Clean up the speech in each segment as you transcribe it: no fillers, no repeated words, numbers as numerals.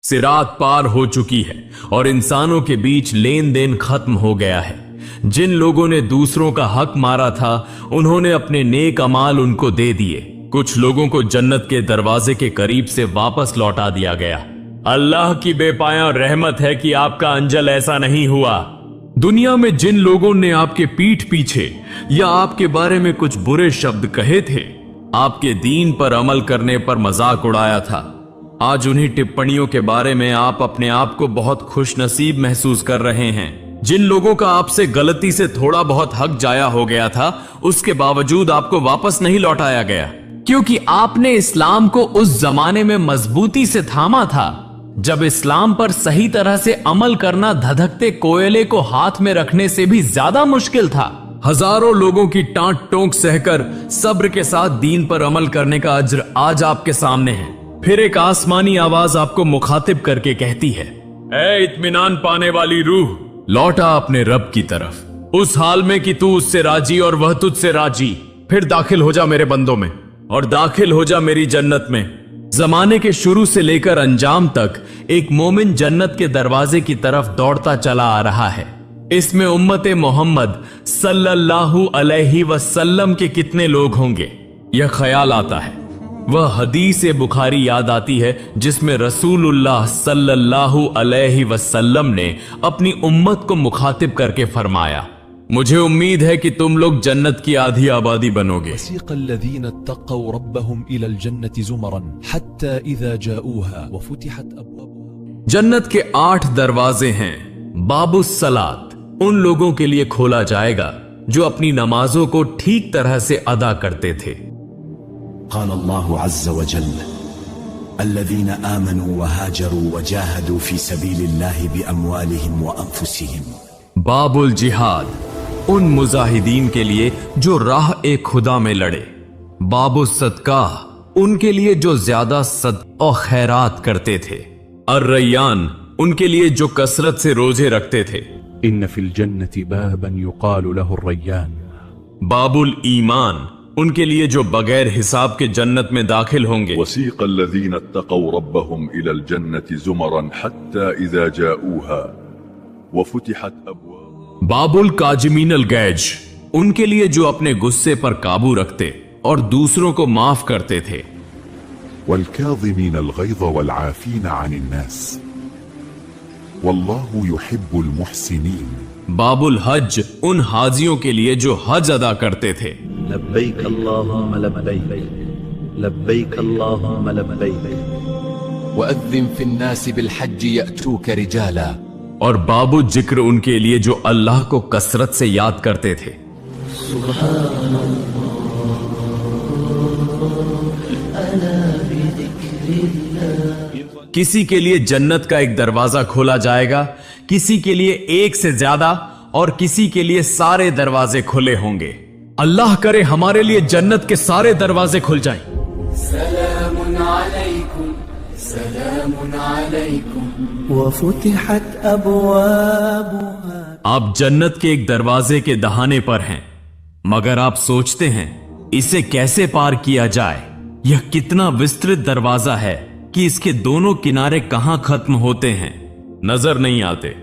सिरात पार हो चुकी है और इंसानों के बीच लेन देन खत्म हो गया है। जिन लोगों ने दूसरों का हक मारा था उन्होंने अपने नेक अमाल उनको दे दिए। कुछ लोगों को जन्नत के दरवाजे के करीब से वापस लौटा दिया गया। अल्लाह की बेपाया रहमत है कि आपका अंजल ऐसा नहीं हुआ। दुनिया में जिन लोगों ने आपके पीठ पीछे या आपके बारे में कुछ बुरे शब्द कहे थे, आपके दीन पर अमल करने पर मजाक उड़ाया था, आज उन्हीं टिप्पणियों के बारे में आप अपने आप को बहुत खुश नसीब महसूस कर रहे हैं। जिन लोगों का आपसे गलती से थोड़ा बहुत हक जाया हो गया था, उसके बावजूद आपको वापस नहीं लौटाया गया, क्योंकि आपने इस्लाम को उस जमाने में मजबूती से थामा था जब इस्लाम पर सही तरह से अमल करना धधकते कोयले को हाथ में रखने से भी ज्यादा मुश्किल था। हजारों लोगों की टांट टोंक सहकर सब्र के साथ दीन पर अमल करने का अज्र आज आपके सामने है। फिर एक आसमानी आवाज आपको मुखातिब करके कहती है, ऐ इत्मीनान पाने वाली रूह, लौटा अपने रब की तरफ, उस हाल में कि तू उससे राजी और वह तुझसे राजी। फिर दाखिल हो जा मेरे बंदों में और दाखिल हो जा मेरी जन्नत में। जमाने के शुरू से लेकर अंजाम तक एक मोमिन जन्नत के दरवाजे की तरफ दौड़ता चला आ रहा है। इसमें उम्मत मोहम्मद सल्लल्लाहु अलैहि वसल्लम के कितने लोग होंगे, यह ख्याल आता है। वह हदीस बुखारी याद आती है जिसमें रसूलुल्लाह सल्लल्लाहु अलैहि वसल्लम ने अपनी उम्मत को मुखातिब करके फरमाया, मुझे उम्मीद है कि तुम लोग जन्नत की आधी आबादी बनोगे। जन्नत के 8 दरवाजे हैं। बाबुस सलात उन लोगों के लिए खोला जाएगा जो अपनी नमाजों को ठीक तरह से अदा करते थे। قال الله عز وجل الذين آمنوا وهاجروا وجاهدوا في سبيل الله بأموالهم وأنفسهم। बाबुल जिहाद उन मुजाहिदीन के लिए जो राह ए खुदा में लड़े। बाबुस सदका उनके लिए जो ज्यादा सदका और खैरात करते थे। अर्रय्यान उनके लिए जो कसरत से रोजे रखते थे। इन्न फिल जन्नति बाबन युकालु लहु अर्रय्यान। बाबुल ईमान उनके लिए जो बगैर हिसाब के जन्नत में दाखिल होंगे। वसीक़ अल्लज़ीना इत्तक़ौ रब्बहुम इलल जन्नति ज़ुमरन हत्ता इज़ा जाऊहा वफ़ुतिहत अब्वाब। बाबुल काजिमीनल गैज उनके लिए जो अपने गुस्से पर काबू रखते और दूसरों को माफ करते थे। वल्काज़िमीनल ग़ैज़ वल्आफ़ीना अनिन नास वल्लाहु युहिब्बुल मुहसिनीन। बाबुल हज उन हाजियों के लिए जो हज अदा करते थे। लब्बैक अल्लाहुम्मा लब्बैक, लब्बैक अल्लाहुम्मा लब्बैक। वअज़्ज़िन फ़िन्नास बिलहज्ज यअतूक रिजाला। और बाबू जिक्र उनके लिए जो अल्लाह को कसरत से याद करते थे। किसी के लिए जन्नत का एक दरवाजा खोला जाएगा, किसी के लिए एक से ज्यादा और किसी के लिए सारे दरवाजे खुले होंगे। अल्लाह करे हमारे लिए जन्नत के सारे दरवाजे खुल जाएं। सलामुन अलैकुम, सलामुन अलैकुम वफुतिहत अब्वाबुहा। आप जन्नत के एक दरवाजे के दहाने पर हैं, मगर आप सोचते हैं इसे कैसे पार किया जाए। यह कितना विस्तृत दरवाजा है कि इसके दोनों किनारे कहां खत्म होते हैं, नजर नहीं आते।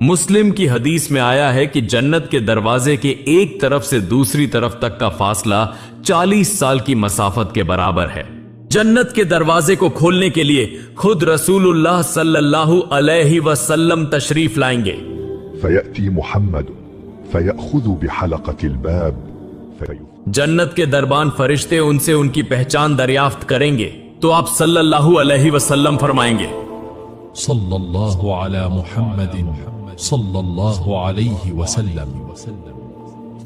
मुस्लिम की हदीस में आया है कि जन्नत के दरवाजे के एक तरफ से दूसरी तरफ तक का फासला 40 साल की मसाफत के बराबर है। जन्नत के दरवाजे को खोलने के लिए खुद रसूलुल्लाह सल्लल्लाहु अलैहि वसल्लम तशरीफ लाएंगे। फयअती मुहम्मद फयअखुदु बिहलक़तिल बाब। जन्नत के दरबान फरिश्ते उनसे उनकी पहचान दरियाफ्त करेंगे तो आप सल्लल्लाहु अलैहि वसल्लम फरमाएंगे, सल्लल्लाहु अला मुहम्मदिन सल्लल्लाहु अलैहि वसल्लम।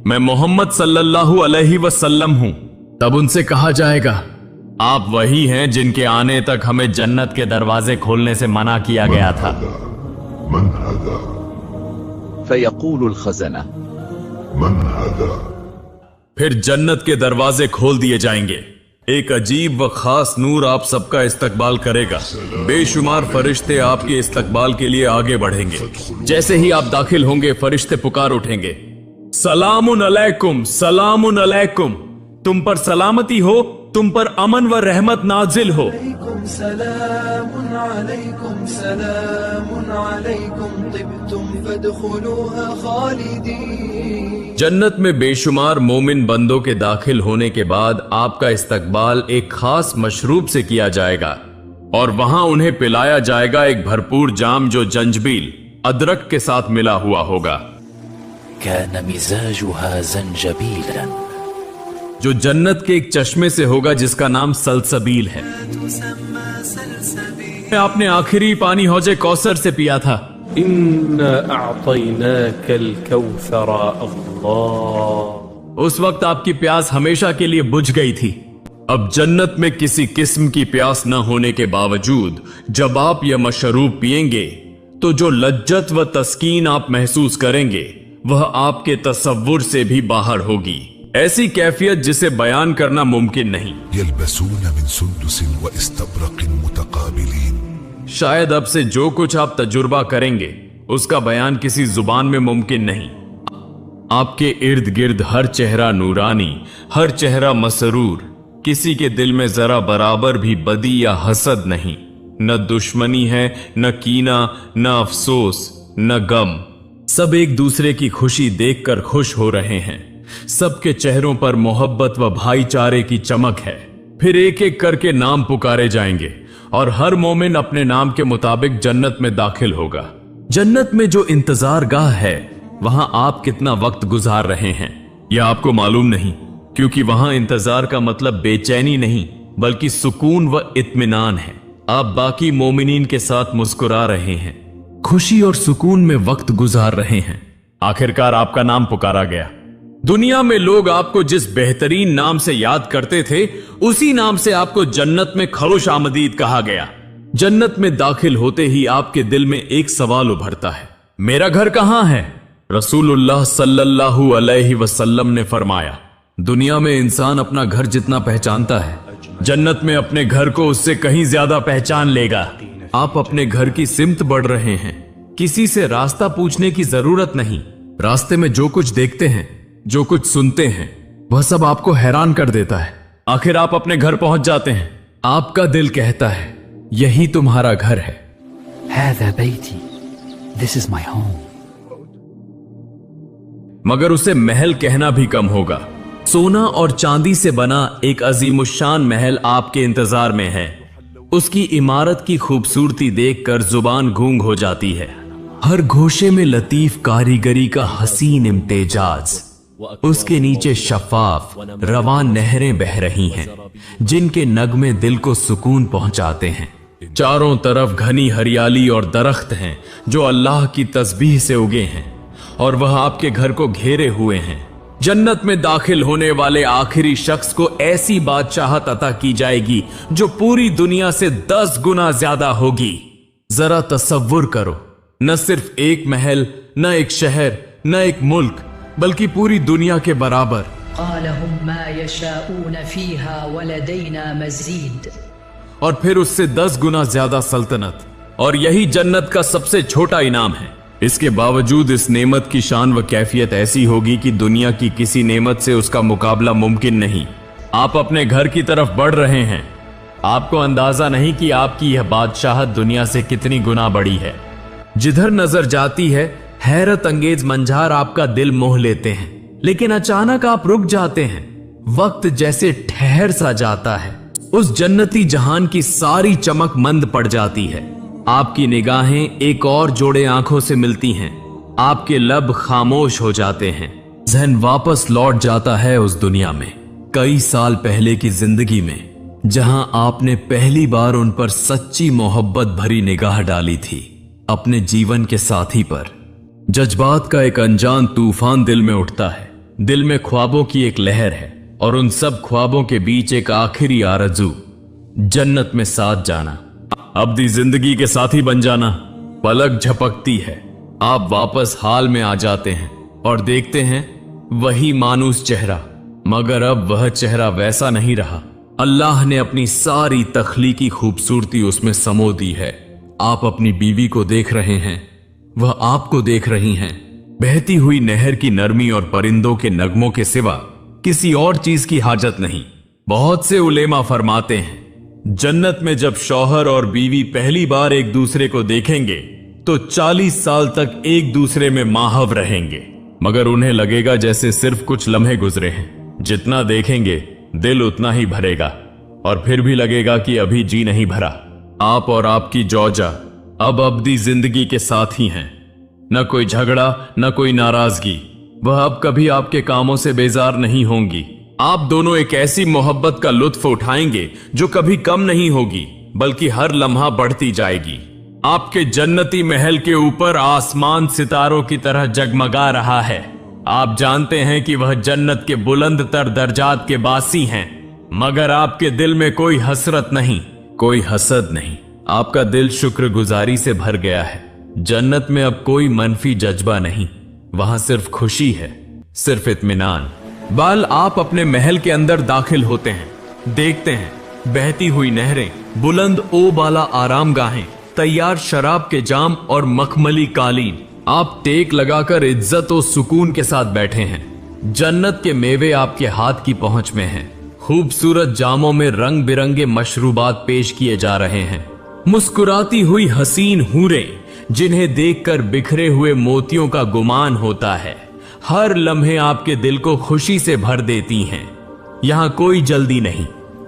मैं मोहम्मद सल्लल्लाहु अलैहि वसल्लम हूं। तब उनसे कहा जाएगा, आप वही हैं जिनके आने तक हमें जन्नत के दरवाजे खोलने से मना किया गया था। मन हदा फयक़ूलुल खज़ना। मन हदा। फिर जन्नत के दरवाजे खोल दिए जाएंगे। एक अजीब व खास नूर आप सबका इस्तकबाल करेगा। बेशुमार फरिश्ते आपके इस्तकबाल के लिए आगे बढ़ेंगे। जैसे ही आप दाखिल होंगे, फरिश्ते पुकार उठेंगे, सलामुन अलैकुम, सलामुन अलैकुम। तुम पर सलामती हो तुम पर अमन व रहमत नाजिल हो। सलामुन अलैकुम सलामुन अलैकुम तिब्तुम फदखुलूहा खालिदीन। जन्नत में बेशुमार मोमिन बंदों के दाखिल होने के बाद आपका इस्तकबाल एक खास मशरूब से किया जाएगा और वहां उन्हें पिलाया जाएगा एक भरपूर जाम जो जंजबील अदरक के साथ मिला हुआ होगा, कान मिजाजुहा ज़ंजबीला, जो जन्नत के एक चश्मे से होगा जिसका नाम सलसबील है। आपने आखिरी पानी हौजे कौसर से पिया था। इन्ना अअतैनाकल कौसर अल्लाह। उस वक्त आपकी प्यास हमेशा के लिए बुझ गई थी। अब जन्नत में किसी किस्म की प्यास न होने के बावजूद जब आप यह मशरूब पिएंगे तो जो लज्जत व तस्कीन आप महसूस करेंगे वह आपके तसव्वुर से भी बाहर होगी। ऐसी कैफियत जिसे बयान करना मुमकिन नहीं। यल्बसून मिन सुंदुसिन व इस्तबरक़िन मुतक़ाबिलीन। शायद अब से जो कुछ आप तजुर्बा करेंगे उसका बयान किसी जुबान में मुमकिन नहीं। आपके इर्द गिर्द हर चेहरा नूरानी, हर चेहरा मसरूर, किसी के दिल में जरा बराबर भी बदी या हसद नहीं। न दुश्मनी है, न कीना, न अफसोस, न गम। सब एक दूसरे की खुशी देखकर खुश हो रहे हैं। सबके चेहरों पर मोहब्बत व भाईचारे की चमक है। फिर एक एक करके नाम पुकारे जाएंगे और हर मोमिन अपने नाम के मुताबिक जन्नत में दाखिल होगा। जन्नत में जो इंतजार गाह है वहां आप कितना वक्त गुजार रहे हैं यह आपको मालूम नहीं, क्योंकि वहां इंतजार का मतलब बेचैनी नहीं बल्कि सुकून व इत्मीनान है। आप बाकी मोमिनीन के साथ मुस्कुरा रहे हैं, खुशी और सुकून में वक्त गुजार रहे हैं। आखिरकार आपका नाम पुकारा गया। दुनिया में लोग आपको जिस बेहतरीन नाम से याद करते थे उसी नाम से आपको जन्नत में खरुश आमदीद कहा गया। जन्नत में दाखिल होते ही आपके दिल में एक सवाल उभरता है, मेरा घर कहां है? रसूलुल्लाह सल्लल्लाहु अलैहि वसल्लम ने फरमाया, दुनिया में इंसान अपना घर जितना पहचानता है जन्नत में अपने घर को उससे कहीं ज्यादा पहचान लेगा। आप अपने घर की सिमत बढ़ रहे हैं। किसी से रास्ता पूछने की जरूरत नहीं। रास्ते में जो कुछ देखते हैं, जो कुछ सुनते हैं, वह सब आपको हैरान कर देता है। आखिर आप अपने घर पहुंच जाते हैं। आपका दिल कहता है यही तुम्हारा घर है। हाज़ा Baiti, this is my home. मगर उसे महल कहना भी कम होगा। सोना और चांदी से बना एक अजीमुशान महल आपके इंतजार में है। उसकी इमारत की खूबसूरती देखकर जुबान गूंग हो जाती है। हर गोशे में लतीफ कारीगरी का हसीन इम्तेजाज। उसके नीचे शफाफ रवान नहरें बह रही हैं जिनके नगमे दिल को सुकून पहुंचाते हैं। चारों तरफ घनी हरियाली और दरख्त हैं जो अल्लाह की तस्बीह से उगे हैं और वह आपके घर को घेरे हुए हैं। जन्नत में दाखिल होने वाले आखिरी शख्स को ऐसी बादशाहत अता की जाएगी जो पूरी दुनिया से 10 गुना ज्यादा होगी। जरा तसव्वुर करो, न सिर्फ एक महल, न एक शहर, न एक मुल्क, बल्कि पूरी दुनिया के बराबर। और फिर उससे 10 गुना ज्यादा सल्तनत। और यही जन्नत का सबसे छोटा इनाम है। इसके बावजूद इस नेमत की शान व कैफियत ऐसी होगी कि दुनिया की किसी नेमत से उसका मुकाबला मुमकिन नहीं। आप अपने घर की तरफ बढ़ रहे हैं। आपको अंदाजा नहीं कि आपकी यह बादशाहत दुनिया से कितनी गुना बड़ी है। जिधर नजर जाती है हैरत अंगेज मंझार आपका दिल मोह लेते हैं, लेकिन अचानक आप रुक जाते हैं। वक्त जैसे ठहर सा जाता है। उस जन्नती जहान की सारी चमक मंद पड़ जाती है। आपकी निगाहें एक और जोड़े आंखों से मिलती हैं। आपके लब खामोश हो जाते हैं। ज़हन वापस लौट जाता है उस दुनिया में, कई साल पहले की जिंदगी में, जहां आपने पहली बार उन पर सच्ची मोहब्बत भरी निगाह डाली थी, अपने जीवन के साथी पर। जज्बात का एक अनजान तूफान दिल में उठता है। दिल में ख्वाबों की एक लहर है और उन सब ख्वाबों के बीच एक आखिरी आरज़ू, जन्नत में साथ जाना, अब्दी जिंदगी के साथी बन जाना। पलक झपकती है, आप वापस हाल में आ जाते हैं और देखते हैं वही मानूस चेहरा, मगर अब वह चेहरा वैसा नहीं रहा। अल्लाह ने अपनी सारी तख्लीकी खूबसूरती उसमें समो दी है। आप अपनी बीवी को देख रहे हैं, वह आपको देख रही हैं। बहती हुई नहर की नरमी और परिंदों के नगमों के सिवा किसी और चीज की हाजत नहीं। बहुत से उलेमा फरमाते हैं जन्नत में जब शौहर और बीवी पहली बार एक दूसरे को देखेंगे तो 40 साल तक एक दूसरे में माहव रहेंगे, मगर उन्हें लगेगा जैसे सिर्फ कुछ लम्हे गुजरे हैं। जितना देखेंगे दिल उतना ही भरेगा और फिर भी लगेगा कि अभी जी नहीं भरा। आप और आपकी जौजा अब अब्दी जिंदगी के साथ ही हैं। न कोई झगड़ा, न कोई नाराजगी। वह अब कभी आपके कामों से बेजार नहीं होंगी। आप दोनों एक ऐसी मोहब्बत का लुत्फ उठाएंगे जो कभी कम नहीं होगी, बल्कि हर लम्हा बढ़ती जाएगी। आपके जन्नती महल के ऊपर आसमान सितारों की तरह जगमगा रहा है। आप जानते हैं कि वह जन्नत के बुलंद तर दर्जात के बासी हैं, मगर आपके दिल में कोई हसरत नहीं, कोई हसद नहीं। आपका दिल शुक्रगुजारी से भर गया है। जन्नत में अब कोई मनफी जज्बा नहीं, वहां सिर्फ खुशी है, सिर्फ इत्मीनान। बाल आप अपने महल के अंदर दाखिल होते हैं, देखते हैं बहती हुई नहरें, बुलंद ओ बाला आरामगाहें, तैयार शराब के जाम और मखमली कालीन। आप टेक लगाकर इज्जत और सुकून के साथ बैठे हैं। जन्नत के मेवे आपके हाथ की पहुंच में हैं। खूबसूरत जामों में रंग बिरंगे मशरूबात पेश किए जा रहे हैं। मुस्कुराती हुई हसीन हूरें जिन्हें देखकर बिखरे हुए मोतियों का गुमान होता है, हर लम्हे आपके दिल को खुशी से भर देती हैं। यहां कोई जल्दी नहीं।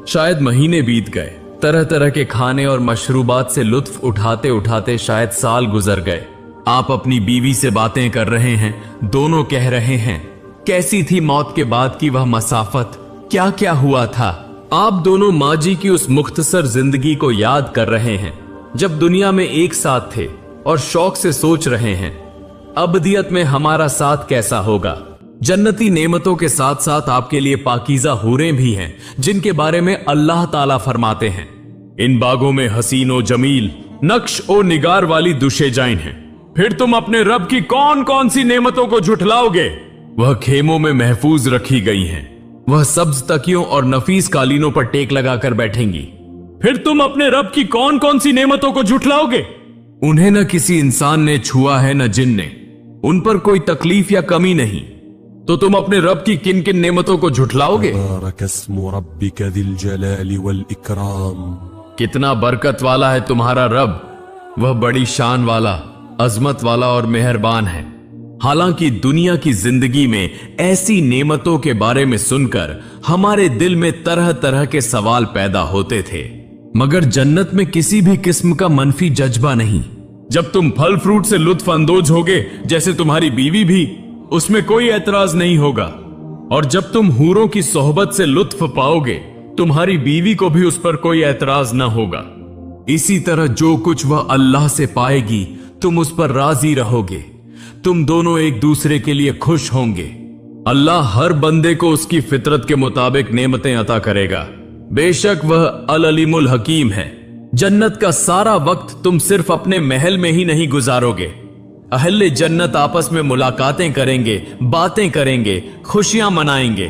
शायद महीने बीत गए, तरह तरह के खाने और मशरूबात से लुत्फ उठाते उठाते शायद साल गुजर गए। आप अपनी बीवी से बातें कर रहे हैं, दोनों कह रहे हैं कैसी थी मौत के बाद की वह मसाफत, क्या क्या हुआ था। आप दोनों माजी की उस मुख्तसर जिंदगी को याद कर रहे हैं जब दुनिया में एक साथ थे, और शौक से सोच रहे हैं अबदियत में हमारा साथ कैसा होगा। जन्नती नेमतों के साथ साथ आपके लिए पाकीज़ा हूरें भी हैं जिनके बारे में अल्लाह ताला फरमाते हैं, इन बागों में हसीन ओ जमील नक्श ओ निगार वाली दुशेजाइन हैं। फिर तुम अपने रब की कौन कौन सी नेमतों को झुठलाओगे। वह खेमों में महफूज रखी गई हैं। वह सब्ज तकियों और नफीस कालीनों पर टेक लगाकर बैठेंगी। फिर तुम अपने रब की कौन कौन सी नेमतों को झुठलाओगे। उन्हें न किसी इंसान ने छुआ है न जिन ने, उन पर कोई तकलीफ या कमी नहीं, तो तुम अपने रब की किन किन नेमतों को झुठलाओगे। कितना बरकत वाला है तुम्हारा रब, वह बड़ी शान वाला, अजमत वाला और मेहरबान है। हालांकि दुनिया की जिंदगी में ऐसी नेमतों के बारे में सुनकर हमारे दिल में तरह तरह के सवाल पैदा होते थे, मगर जन्नत में किसी भी किस्म का मनफी जज्बा नहीं। जब तुम फल फ्रूट से लुत्फ अंदोज होगे जैसे तुम्हारी बीवी भी, उसमें कोई एतराज नहीं होगा। और जब तुम हूरों की सोहबत से लुत्फ पाओगे तुम्हारी बीवी को भी उस पर कोई एतराज न होगा। इसी तरह जो कुछ वह अल्लाह से पाएगी तुम उस पर राजी रहोगे। तुम दोनों एक दूसरे के लिए खुश होंगे। अल्लाह हर बंदे को उसकी फितरत के मुताबिक नेमतें अता करेगा। बेशक वह अल अलीमुल हकीम है। जन्नत का सारा वक्त तुम सिर्फ अपने महल में ही नहीं गुजारोगे। अहले जन्नत आपस में मुलाकातें करेंगे, बातें करेंगे, खुशियां मनाएंगे।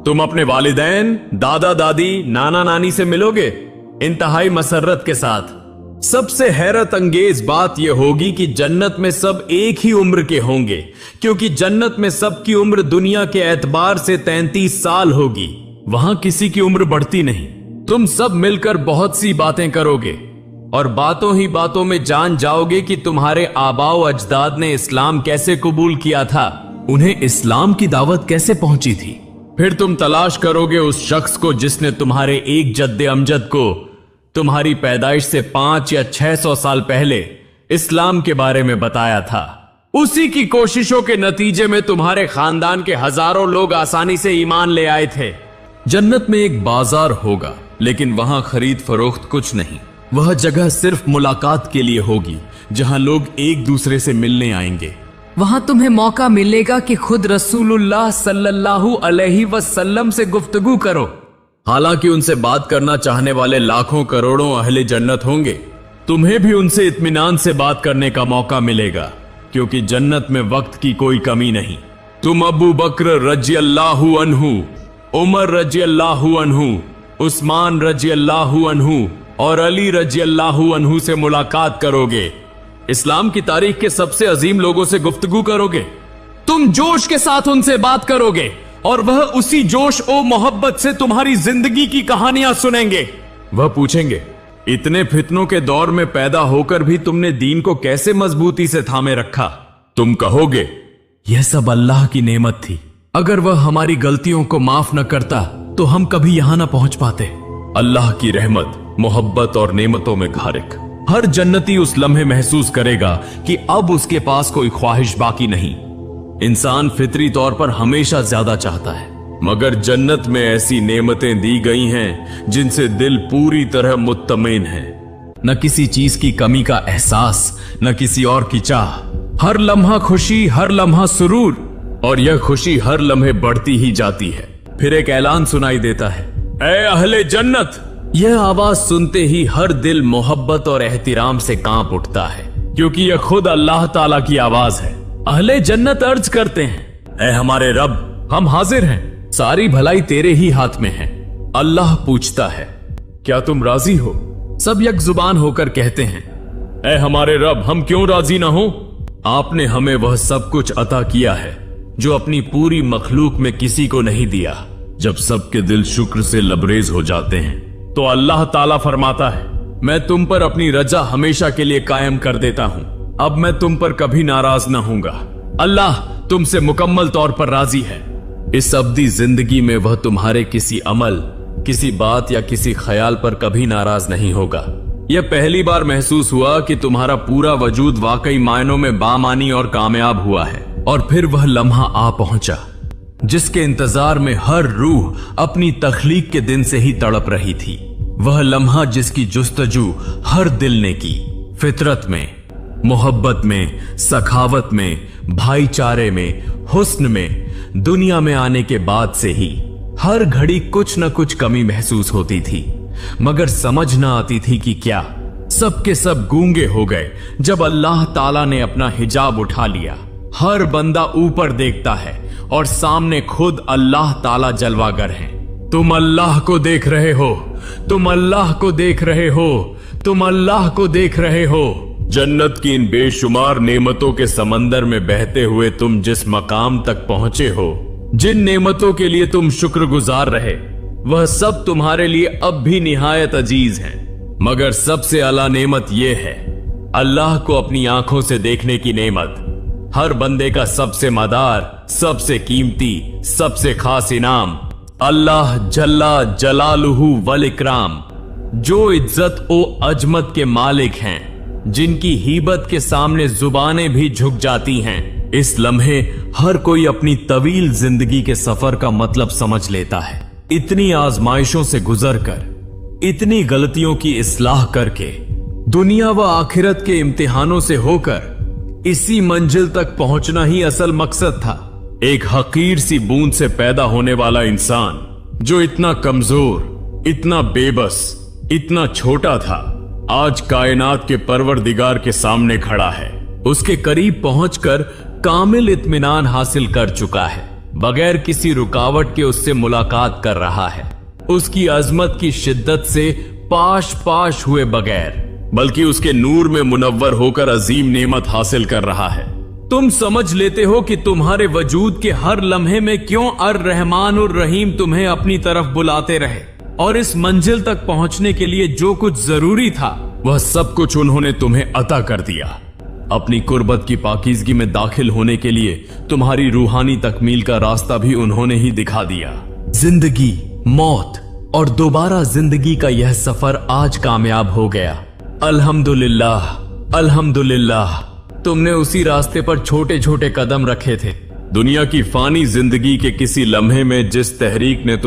तुम अपने वालिदैन, दादा दादी, नाना नानी से मिलोगे इंतहाई मसरत के साथ। सबसे हैरत अंगेज बात यह होगी कि जन्नत में सब एक ही उम्र के होंगे, क्योंकि जन्नत में सबकी उम्र दुनिया के एतबार से 33 साल होगी। वहां किसी की उम्र बढ़ती नहीं। तुम सब मिलकर बहुत सी बातें करोगे और बातों ही बातों में जान जाओगे कि तुम्हारे आबाओ अजदाद ने इस्लाम कैसे कबूल किया था, उन्हें इस्लाम की दावत कैसे पहुंची थी। फिर तुम तलाश करोगे उस शख्स को जिसने तुम्हारे एक जद्दे अमजद को तुम्हारी पैदाइश से 5 या 600 साल पहले इस्लाम के बारे में बताया था। उसी की कोशिशों के नतीजे में तुम्हारे खानदान के हजारों लोग आसानी से ईमान ले आए थे। जन्नत में एक बाजार होगा, लेकिन वहां खरीद फरोख्त कुछ नहीं। वह जगह सिर्फ मुलाकात के लिए होगी, जहां लोग एक दूसरे से मिलने आएंगे। वहां तुम्हें मौका मिलेगा कि खुद रसूलुल्लाह सल्लल्लाहु अलैहि वसल्लम से गुफ्तगू करो। हालांकि उनसे बात करना चाहने वाले लाखों करोड़ों अहले जन्नत होंगे, तुम्हें भी उनसे इत्मीनान से बात करने का मौका मिलेगा, क्योंकि जन्नत में वक्त की कोई कमी नहीं। तुम अबू बकर रज़ियल्लाहु अन्हु, उमर रज़ियल्लाहु अन्हु, उस्मान रज़ियल्लाहु अन्हु और अली रज़ियल्लाहु अन्हु से मुलाकात करोगे। इस्लाम की तारीख के सबसे अजीम लोगों से गुफ्तगू करोगे। तुम जोश के साथ उनसे बात करोगे और वह उसी जोश ओ मोहब्बत से तुम्हारी जिंदगी की कहानियां सुनेंगे। वह पूछेंगे, इतने फितनों के दौर में पैदा होकर भी तुमने दीन को कैसे मजबूती से थामे रखा? तुम कहोगे, यह सब अल्लाह की नेमत थी। अगर वह हमारी गलतियों को माफ न करता तो हम कभी यहां न पहुंच पाते। अल्लाह की रहमत, मोहब्बत और नेमतों में खारिक हर जन्नती उस लम्हे महसूस करेगा कि अब उसके पास कोई ख्वाहिश बाकी नहीं। इंसान फितरी तौर पर हमेशा ज्यादा चाहता है, मगर जन्नत में ऐसी नेमतें दी गई हैं जिनसे दिल पूरी तरह मुत्तमईन है। न किसी चीज की कमी का एहसास, न किसी और की चाह। हर लम्हा खुशी, हर लम्हा सुरूर, और यह खुशी हर लम्हे बढ़ती ही जाती है। फिर एक ऐलान सुनाई देता है, ऐ अहले जन्नत। यह आवाज सुनते ही हर दिल मोहब्बत और एहतिराम से कांप उठता है, क्योंकि यह खुद अल्लाह ताला की आवाज है। अहले जन्नत अर्ज करते हैं, ऐ हमारे रब, हम हाजिर हैं, सारी भलाई तेरे ही हाथ में है। अल्लाह पूछता है, क्या तुम राजी हो? सब एक जुबान होकर कहते हैं, ऐ हमारे रब, हम क्यों राजी ना हो? आपने हमें वह सब कुछ अता किया है जो अपनी पूरी मखलूक में किसी को नहीं दिया। जब सबके दिल शुक्र से लबरेज हो जाते हैं तो अल्लाह ताला फरमाता है, मैं तुम पर अपनी रजा हमेशा के लिए कायम कर देता हूं। अब मैं तुम पर कभी नाराज न होऊंगा। अल्लाह तुमसे मुकम्मल तौर पर राजी है। इस अब्दी जिंदगी में वह तुम्हारे किसी अमल, किसी बात या किसी ख्याल पर कभी नाराज नहीं होगा। यह पहली बार महसूस हुआ कि तुम्हारा पूरा वजूद वाकई मायनों में बामानी और कामयाब हुआ है। और फिर वह लम्हा आ पहुंचा जिसके इंतजार में हर रूह अपनी तख्लीक के दिन से ही तड़प रही थी। वह लम्हा जिसकी जुस्तजू हर दिल ने की, फितरत में, मोहब्बत में, सखावत में, भाईचारे में, हुस्न में। दुनिया में आने के बाद से ही हर घड़ी कुछ न कुछ कमी महसूस होती थी, मगर समझ न आती थी कि क्या। सबके सब गूंगे हो गए जब अल्लाह ताला ने अपना हिजाब उठा लिया। हर बंदा ऊपर देखता है और सामने खुद अल्लाह ताला जलवागर हैं। तुम अल्लाह को देख रहे हो, तुम अल्लाह को देख रहे हो, तुम अल्लाह को देख रहे हो। जन्नत की इन बेशुमार नेमतों के समंदर में बहते हुए तुम जिस मकाम तक पहुंचे हो, जिन नेमतों के लिए तुम शुक्रगुजार रहे, वह सब तुम्हारे लिए अब भी निहायत अजीज हैं। मगर सबसे आला नेमत यह है, अल्लाह को अपनी आंखों से देखने की नेमत। हर बंदे का सबसे मदार, सबसे कीमती, सबसे खास इनाम अल्लाह जल्ला जलालुहु वल इकराम, जो इज्जत ओ अजमत के मालिक हैं, जिनकी हीबत के सामने जुबानें भी झुक जाती हैं। इस लम्हे हर कोई अपनी तवील जिंदगी के सफर का मतलब समझ लेता है। इतनी आजमाइशों से गुजरकर, इतनी गलतियों की इस्लाह करके, दुनिया व आखिरत के इम्तिहानों से होकर इसी मंजिल तक पहुंचना ही असल मकसद था। एक हकीर सी बूंद से पैदा होने वाला इंसान जो इतना कमजोर, इतना बेबस, इतना छोटा था, आज कायनात के परवरदिगार के सामने खड़ा है। उसके करीब पहुंचकर कामिल इत्मीनान हासिल कर चुका है, बगैर किसी रुकावट के उससे मुलाकात कर रहा है। उसकी अजमत की शिद्दत से पाश पाश हुए बगैर, बल्कि उसके नूर में मुनव्वर होकर अजीम नेमत हासिल कर रहा है। तुम समझ लेते हो कि तुम्हारे वजूद के हर लम्हे में क्यों अर रहमान उर रहीम तुम्हें अपनी तरफ बुलाते रहे, और इस मंजिल तक पहुंचने के लिए जो कुछ जरूरी था वह सब कुछ उन्होंने तुम्हें अता कर दिया। अपनी कुर्बत की पाकीज़गी में दाखिल होने के लिए तुम्हारी रूहानी तकमील का रास्ता भी उन्होंने ही दिखा दिया। जिंदगी, मौत और दोबारा जिंदगी का यह सफर आज कामयाब हो गया। अल्हम्दुलिल्लाह, अल्हम्दुलिल्लाह, तुमने उसी रास्ते पर छोटे छोटे कदम रखे थे। दुनिया की फानी जिंदगी के किसी लम्हे में जिस तहरीक ने